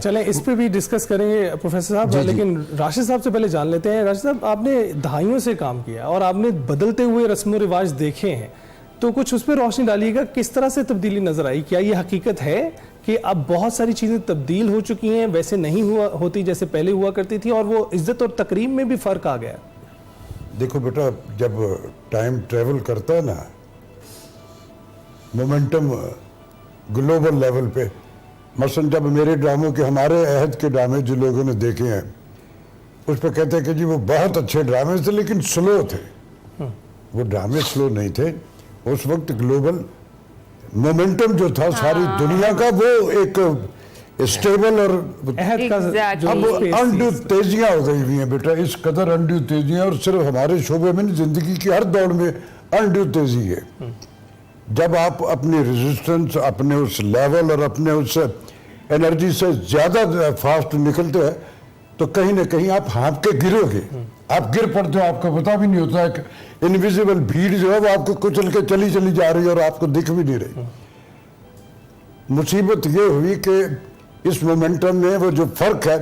چلیں اس پہ بھی ڈسکس کریں گے پروفیسر صاحب، لیکن راشد صاحب سے پہلے جان لیتے ہیں. راشد صاحب، آپ نے دہائیوں سے کام کیا اور آپ نے بدلتے ہوئے رسم و رواج دیکھے ہیں، تو کچھ اس پہ روشنی ڈالیے گا. کس طرح سے تبدیلی نظر آئی؟ کیا یہ حقیقت ہے کہ اب بہت ساری چیزیں تبدیل ہو چکی ہیں، ویسے نہیں ہوتی جیسے پہلے ہوا کرتی تھی، اور وہ عزت اور تکریم میں بھی فرق آ گیا؟ دیکھو بیٹا، جب ٹائم ٹریول کرتا ہے نا، مومنٹم گلوبل لیول پہ، مثلا جب میرے ڈراموں کے، ہمارے عہد کے ڈرامے جو لوگوں نے دیکھے ہیں، اس پہ کہتے ہیں کہ جی وہ بہت اچھے ڈرامے تھے لیکن سلو تھے. وہ ڈرامے سلو نہیں تھے. اس وقت گلوبل مومنٹم جو تھا ساری دنیا کا، وہ ایک اسٹیبل، اور اب انڈو تیزیاں ہو گئی ہوئی ہیں بیٹا، اس قدر انڈو تیزیاں، اور صرف ہمارے شعبے میں نہیں، زندگی کی ہر دوڑ میں انڈو تیزی ہے. جب آپ اپنی ریزسٹنس، اپنے اس لیول اور اپنے اس انرجی سے زیادہ فاسٹ نکلتے ہیں تو کہیں نہ کہیں آپ ہانپ کے گرو گے. آپ گر پڑتے ہو، آپ کو پتہ بھی نہیں ہوتا ہے کہ انویزیبل بھیڑ جو ہے وہ آپ کو کچل کے چلی جا رہی ہے اور آپ کو دکھ بھی نہیں رہی. مصیبت یہ ہوئی کہ اس مومنٹم میں وہ جو فرق ہے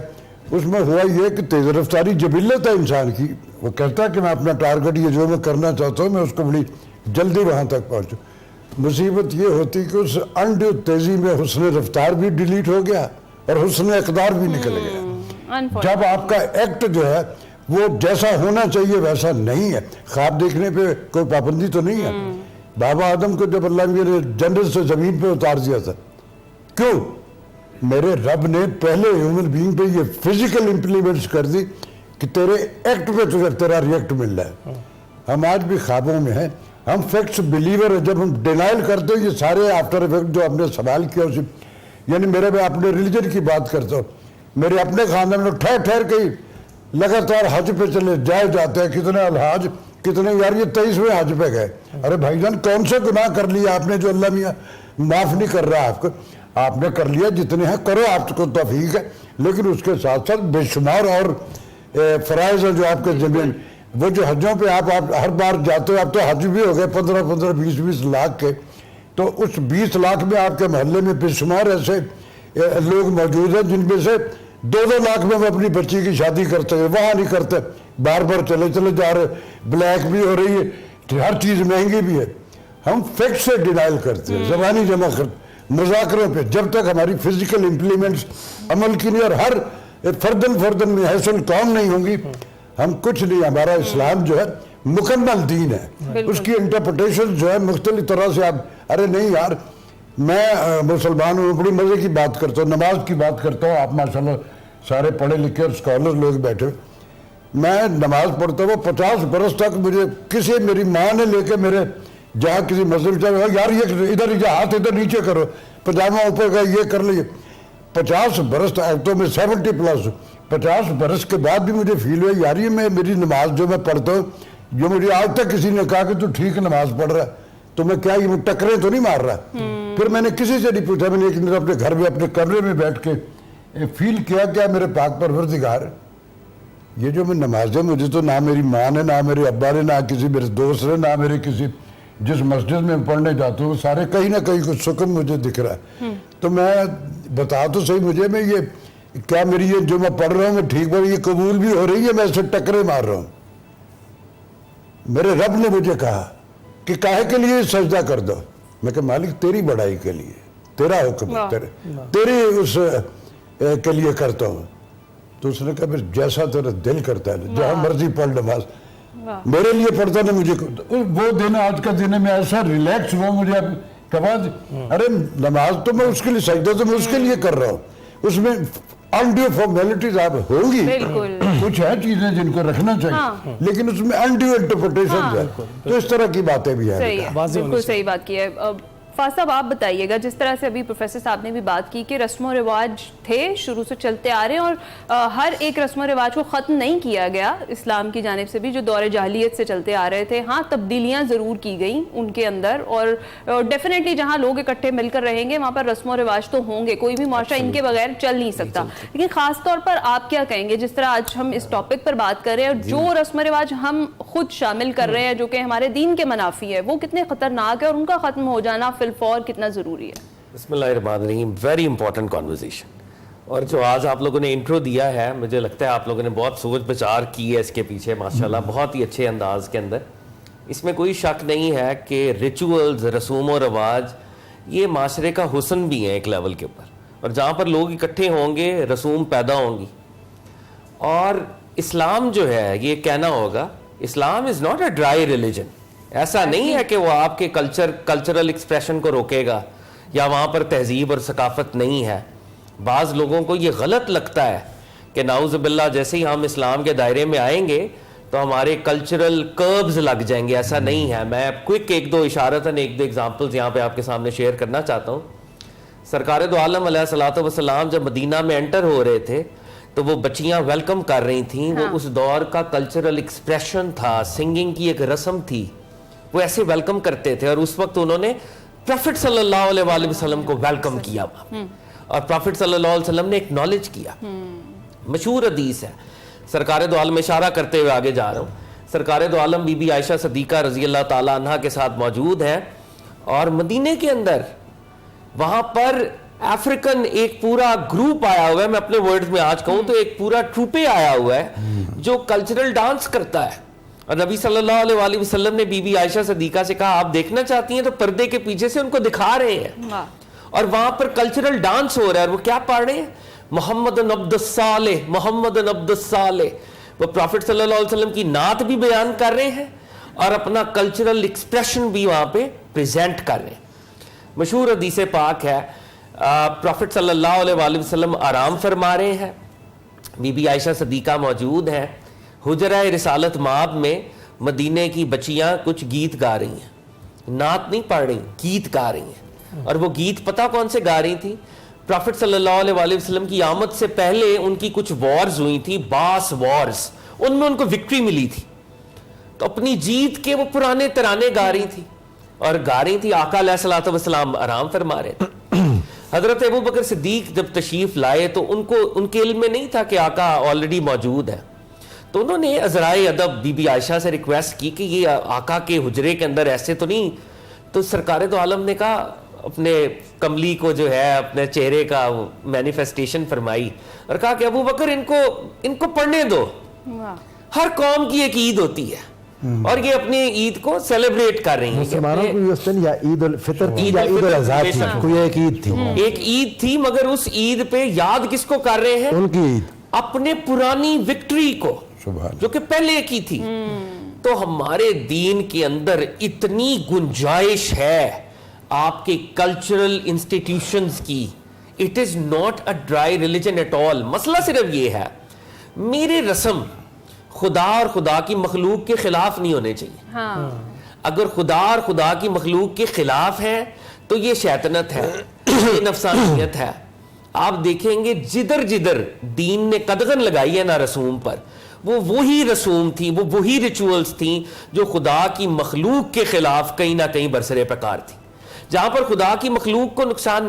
اس میں ہوا یہ کہ تیز رفتاری جبلت ہے انسان کی. وہ کہتا ہے کہ میں اپنا ٹارگٹ، یہ جو میں کرنا چاہتا ہوں، میں اس کو بڑی جلدی وہاں تک پہنچوں. مصیبت یہ ہوتی کہ اس انڈو تیزی میں حسن رفتار بھی ڈیلیٹ ہو گیا اور حسن اقدار بھی نکل گیا. جب آپ کا ایکٹ جو ہے وہ جیسا ہونا چاہیے ویسا نہیں ہے. خواب دیکھنے پہ کوئی پابندی تو نہیں ہے. بابا آدم کو جب اللہ نے جنت سے زمین پہ اتار دیا تھا، کیوں؟ میرے رب نے پہلے ہیومن بینگ پہ یہ فزیکل امپلیمنٹس کر دی کہ تیرے ایکٹ پہ تجھے تیرا ریئیکٹ مل رہا ہے. ہم آج بھی خوابوں میں ہیں، ہم فیکٹس بلیور ہیں. جب ہم ڈینائل کرتے ہیں، یہ سارے آفٹر افیکٹ جو ہم نے سوال کیا اسے، یعنی میں اپنے ریلیجن کی بات کرتا ہوں، میرے اپنے خاندان میں ٹھہر کے لگاتار حج پہ چلے جاتے ہیں. کتنے الحاج، کتنے یار یہ 23ویں حج پہ گئے. ارے بھائی جان، کون سے گناہ کر لیا آپ نے جو اللہ میاں معاف نہیں کر رہا آپ کو؟ آپ نے کر لیا، جتنے ہیں کرو، آپ کو توفیق ہے، لیکن اس کے ساتھ ساتھ بے شمار اور فرائض ہیں جو آپ کے ذمہ. وہ جو حجوں پہ آپ ہر بار جاتے ہو، اب تو حج بھی ہو گئے 15 20 لاکھ کے، تو اس 20 لاکھ میں آپ کے محلے میں بے شمار ایسے لوگ موجود ہیں جن میں سے 2 لاکھ میں وہ اپنی بچی کی شادی کرتے ہیں، وہاں نہیں کرتے، بار چلے جا رہے، بلیک بھی ہو رہی ہے، ہر چیز مہنگی بھی ہے. ہم فیکٹ سے ڈینائل کرتے ہیں، زبانی جمع کرتے مذاکروں پہ. جب تک ہماری فزیکل امپلیمنٹس عمل کی نہیں اور ہر فردن میں حیث القوم نہیں ہوں گی، ہم کچھ نہیں. ہمارا اسلام جو ہے مکمل دین ہے، اس کی انٹرپریٹیشن جو ہے مختلف طرح سے. آپ ارے نہیں یار، میں مسلمان ہوں، بڑی مزے کی بات کرتا ہوں، نماز کی بات کرتا ہوں. آپ ماشاءاللہ سارے پڑھے لکھے اور اسکالر لوگ بیٹھے. میں نماز پڑھتا ہوں 50 برس تک. مجھے میری ماں نے لے کے میرے جہاں کسی مسجد میں یار یہ ادھر ہاتھ ادھر نیچے کرو، پجامہ اوپر کا یہ کر لیے. 50 برس تک تو میں 70+، 50 برس کے بعد بھی مجھے فیل ہوا یار یہ میری نماز جو میں پڑھتا ہوں، جو مجھے آج تک کسی نے کہا کہ تو ٹھیک نماز پڑھ رہا ہے، تو میں کیا یہ ٹکریں تو نہیں مار رہا. پھر میں نے کسی سے نہیں پوچھا، میں نے ایک دن اپنے گھر میں اپنے کمرے میں بیٹھ کے فیل کیا کیا میرے پاک پروردگار، یہ جو میں نمازیں، مجھے تو نہ میری ماں نے، نہ میرے ابا نے، نہ کسی میرے دوست نے، نہ میرے کسی جس مسجد میں پڑھنے جاتا ہوں، سارے کہیں نہ کہیں کچھ سکون مجھے دکھ رہا ہے. تو میں بتا تو صحیح مجھے، میں یہ کیا میری یہ جو میں پڑھ رہا ہوں میں ٹھیک پڑھ، یہ قبول بھی ہو رہی ہے، میں اسے ٹکرے مار رہا ہوں. میرے رب نے مجھے کہا کہ کاہے کے لیے سجدہ کر دو. میں کہا مالک تیری بڑائی کے لیے، تیرا حکم ہے، تیری اس کے لیے کرتا ہوں. تو اس نے کہا پھر جیسا تیرا دل کرتا ہے جہاں مرضی پڑھ نماز. میرے لیے پڑھتا نا مجھے وہ دن، آج کا دن میں ایسا ریلیکس ہوا مجھے. ارے نماز تو میں اس کے لیے، سجدہ تو میں اس کے لیے کر رہا ہوں. اس میں انڈیو فارمیلٹیز آپ ہوگی، کچھ ہیں چیزیں جن کو رکھنا چاہیے، لیکن اس میں انڈیو انٹرپریٹیشن ہے. تو اس طرح کی باتیں بھی ہیں. بالکل صحیح بات کی ہے. فاضل صاحب آپ بتائیے گا، جس طرح سے ابھی پروفیسر صاحب نے بھی بات کی کہ رسم و رواج تھے شروع سے چلتے آ رہے ہیں، اور ہر ایک رسم و رواج کو ختم نہیں کیا گیا اسلام کی جانب سے بھی، جو دور جاہلیت سے چلتے آ رہے تھے. ہاں تبدیلیاں ضرور کی گئیں ان کے اندر، اور ڈیفینیٹلی جہاں لوگ اکٹھے مل کر رہیں گے وہاں پر رسم و رواج تو ہوں گے، کوئی بھی معاشرہ ان کے بغیر چل نہیں سکتا. لیکن خاص طور پر آپ کیا کہیں گے، جس طرح آج ہم اس ٹاپک پر بات کر رہے ہیں، اور جو رسم و رواج ہم خود شامل کر رہے ہیں جو کہ ہمارے دین کے منافی ہے، وہ کتنے خطرناک ہے اور ان کا ختم ہو جانا فی الفور کتنا ضروری ہے؟ بسم اللہ الرحمن الرحیم. Very important conversation. اور جو آج آپ لوگوں نے انٹرو دیا ہے مجھے لگتا ہے آپ لوگوں نے بہت سوچ بچار کی ہے اس کے پیچھے ماشاءاللہ بہت ہی اچھے انداز کے اندر. اس میں کوئی شک نہیں ہے کہ ریچولز رسوم و رواج یہ معاشرے کا حسن بھی ہیں ایک لیول کے اوپر, اور جہاں پر لوگ اکٹھے ہوں گے رسوم پیدا ہوں گی. اور اسلام جو ہے یہ کہنا ہوگا Islam is not a dry religion. ایسا نہیں ہے کہ وہ آپ کے کلچرل ایکسپریشن کو روکے گا یا وہاں پر تہذیب اور ثقافت نہیں ہے. بعض لوگوں کو یہ غلط لگتا ہے کہ نعوذ باللہ جیسے ہی ہم اسلام کے دائرے میں آئیں گے تو ہمارے کلچرل کربز لگ جائیں گے. ایسا نہیں ہے. میں کوئک ایک دو اشارتاً ایک دو ایگزامپلز یہاں پہ آپ کے سامنے شیئر کرنا چاہتا ہوں. سرکار دو عالم علیہ الصلوۃ والسلام جب مدینہ میں انٹر ہو رہے تھے تو وہ بچیاں ویلکم کر رہی تھیں. وہ اس دور کا کلچرل ایکسپریشن تھا, سنگنگ کی ایک رسم تھی, وہ ایسے ویلکم کرتے تھے. اور اس وقت انہوں نے پروفٹ صلی اللہ علیہ وآلہ وسلم کو ویلکم کیا اور پروفٹ صلی اللہ علیہ وسلم نے ایکنالج کیا. مشہور حدیث ہے, سرکار دو عالم اشارہ کرتے ہوئے آگے جا رہا ہوں, سرکار دو عالم بی بی عائشہ صدیقہ رضی اللہ تعالی عنہ کے ساتھ موجود ہیں اور مدینے کے اندر وہاں پر افریقن ایک پورا گروپ آیا ہوا ہے. میں اپنے ورڈز میں آج کہوں تو ایک پورا ٹروپے آیا ہوا ہے جو کلچرل ڈانس کرتا ہے. اور نبی صلی اللہ علیہ وآلہ وسلم نے بی بی عائشہ صدیقہ سے کہا آپ دیکھنا چاہتی ہیں, تو پردے کے پیچھے سے ان کو دکھا رہے ہیں اور وہاں پر کلچرل ڈانس ہو رہا ہے. اور وہ کیا پڑھ رہے ہیں؟ محمد عبد الصالح, محمد عبد الصالح. وہ پروفٹ صلی اللہ علیہ وسلم کی نعت بھی بیان کر رہے ہیں اور اپنا کلچرل ایکسپریشن بھی وہاں پہ پریزنٹ کر رہے ہیں. مشہور حدیث پاک ہے, پروفٹ صلی اللہ علیہ وآلہ وسلم آرام فرما رہے ہیں, بی بی عائشہ صدیقہ موجود ہیں. حجرہ رسالت مآب میں مدینے کی بچیاں کچھ گیت گا رہی ہیں, نعت نہیں پڑھ رہی, گیت گا رہی ہیں. اور وہ گیت پتہ کون سے گا رہی تھی؟ پروفٹ صلی اللہ علیہ وآلہ وسلم کی آمد سے پہلے ان کی کچھ وارز ہوئی تھی, باس وارز, ان میں ان کو وکٹری ملی تھی. تو اپنی جیت کے وہ پرانے ترانے گا رہی تھی اور گا رہی تھی. آقا علیہ الصلوۃ والسلام آرام فرما رہے تھے. حضرت ابو بکر صدیق جب تشریف لائے تو ان کے علم میں نہیں تھا کہ آقا آلریڈی موجود ہے. تو انہوں نے عذرائے ادب بی بی عائشہ سے ریکویسٹ کی کہ یہ آقا کے حجرے کے اندر ایسے تو نہیں. تو سرکار دو عالم نے کہا, اپنے کملی کو جو ہے اپنے چہرے کا مینیفیسٹیشن فرمائی اور کہا کہ ابو بکر ان کو پڑھنے دو. ہر قوم کی ایک عید ہوتی ہے اور یہ اپنی عید کو سیلیبریٹ کر رہی ہیں. مسلمانوں کی اس دن یا عید الفطر تھی یا عید الاضحیٰ تھی, کوئی ایک عید تھی. ایک عید تھی, مگر اس عید پہ یاد کس کو کر رہے ہیں؟ ان کی عید, اپنے پرانی وکٹری کو جو کہ پہلے کی تھی. تو ہمارے دین کے اندر اتنی گنجائش ہے آپ کے کلچرل انسٹیٹیوشنز کی. It is not a dry religion at all. مسئلہ صرف یہ ہے میرے رسم خدا اور خدا کی مخلوق کے خلاف نہیں ہونے چاہیے. اگر خدا اور خدا کی مخلوق کے خلاف ہے تو یہ شیطنت ہے, یہ نفسانیت ہے. آپ دیکھیں گے جدھر جدھر دین نے قدغن لگائی ہے نا رسوم پر, وہ وہی رسوم تھی, وہ وہی ریچولز تھیں جو خدا کی مخلوق کے خلاف کہیں نہ کہیں برسر پیکار تھی. جہاں پر خدا کی مخلوق کو نقصان